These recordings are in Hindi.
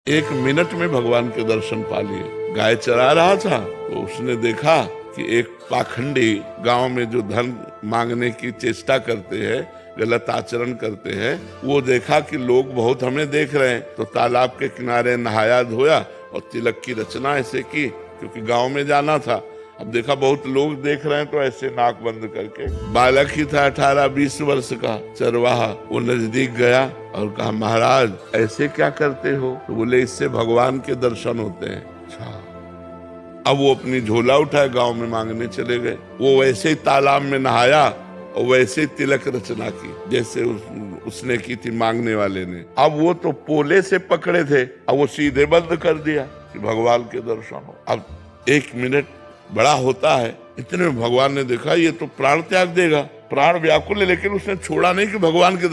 एक मिनट में भगवान के दर्शन पा लिए। गाय चरा रहा था तो उसने देखा कि एक पाखंडी गांव में जो धन मांगने की चेष्टा करते हैं, गलत आचरण करते हैं, वो देखा कि लोग बहुत हमें देख रहे हैं तो तालाब के किनारे नहाया धोया और तिलक की रचना ऐसे की, क्योंकि गांव में जाना था। अब देखा बहुत लोग देख रहे हैं तो ऐसे नाक बंद करके, बालक ही था 18-20 वर्ष का चरवाहा, वो नजदीक गया और कहा, महाराज ऐसे क्या करते हो? तो बोले, इससे भगवान के दर्शन होते हैं। अच्छा। अब वो अपनी झोला उठाए गांव में मांगने चले गए। वो वैसे ही तालाब में नहाया और वैसे ही तिलक रचना की जैसे उसने की थी मांगने वाले ने। अब वो तो पोले से पकड़े थे, अब वो सीधे बंद कर दिया कि भगवान के दर्शन हो। अब 1 मिनट बड़ा होता है, इतने में भगवान ने देखा ये तो प्राण त्याग देगा, प्राण व्याकुल है, लेकिन उसने छोड़ा नहीं कि भगवान के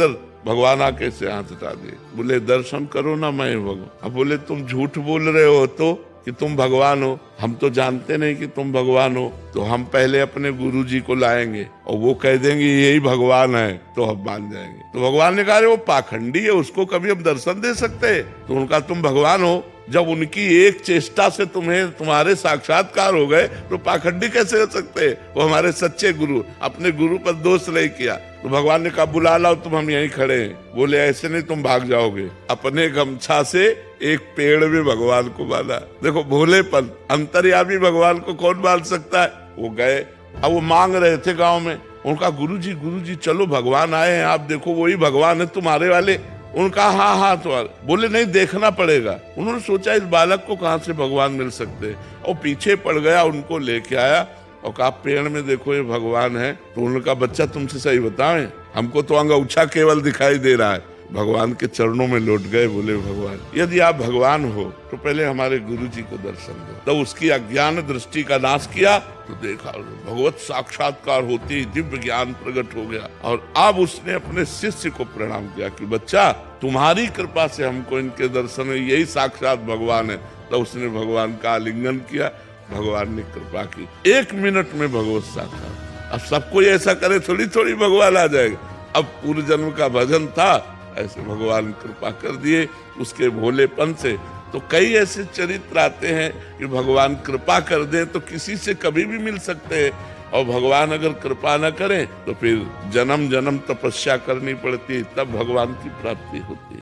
भगवान आके से हाथ हटा दिए। बोले, दर्शन करो ना, मैं भगवान। अब बोले, तुम झूठ बोल रहे हो तो कि तुम भगवान हो, हम तो जानते नहीं कि तुम भगवान हो, तो हम पहले अपने गुरुजी को लाएंगे और वो कह देंगे यही भगवान है तो हम मान जाएंगे। तो भगवान ने कहा, वो पाखंडी है, उसको कभी हम दर्शन दे सकते हैं? तो उनका तुम भगवान हो, जब उनकी एक चेष्टा से तुम्हारे साक्षात्कार हो गए तो पाखंडी कैसे हो सकते हैं? वो हमारे सच्चे गुरु, अपने गुरु पर दोष नहीं किया। तो भगवान ने कहा, बुला लाओ, तुम हम यहीं खड़े हैं। बोले, ऐसे नहीं, तुम भाग जाओगे। अपने गमछा से एक पेड़ में भगवान को बांधा। देखो भोलेपन, अंतर्यामी भगवान को कौन बांध सकता है? वो गए। अब वो मांग रहे थे गाँव में, उनका गुरुजी चलो भगवान आए हैं, आप देखो वही भगवान है तुम्हारे वाले। उनका हाँ तो बोले, नहीं देखना पड़ेगा। उन्होंने सोचा इस बालक को कहां से भगवान मिल सकते, और पीछे पड़ गया, उनको लेके आया और कहा, पेड़ में देखो ये भगवान है। तो उनका, बच्चा तुमसे सही बताएं, हमको तो अंगूठा केवल दिखाई दे रहा है। भगवान के चरणों में लौट गए। बोले, भगवान यदि आप भगवान हो तो पहले हमारे गुरुजी को दर्शन दो। तो उसकी अज्ञान दृष्टि का नाश किया तो देखा भगवत साक्षात्कार होती दिव्य ज्ञान प्रकट हो गया। और अब उसने अपने शिष्य को प्रणाम किया कि बच्चा, तुम्हारी कृपा से हमको इनके दर्शन में यही साक्षात भगवान है। तो उसने भगवान का आलिंगन किया, भगवान ने कृपा की। 1 मिनट में भगवत साक्षात। अब सबको ऐसा करे थोड़ी भगवान आ जाएगा। अब पूर्व जन्म का भजन था, ऐसे भगवान कृपा कर दिए उसके भोलेपन से। तो कई ऐसे चरित्र आते हैं कि भगवान कृपा कर दे तो किसी से कभी भी मिल सकते हैं, और भगवान अगर कृपा न करें तो फिर जन्म जन्म तपस्या करनी पड़ती है, तब भगवान की प्राप्ति होती है।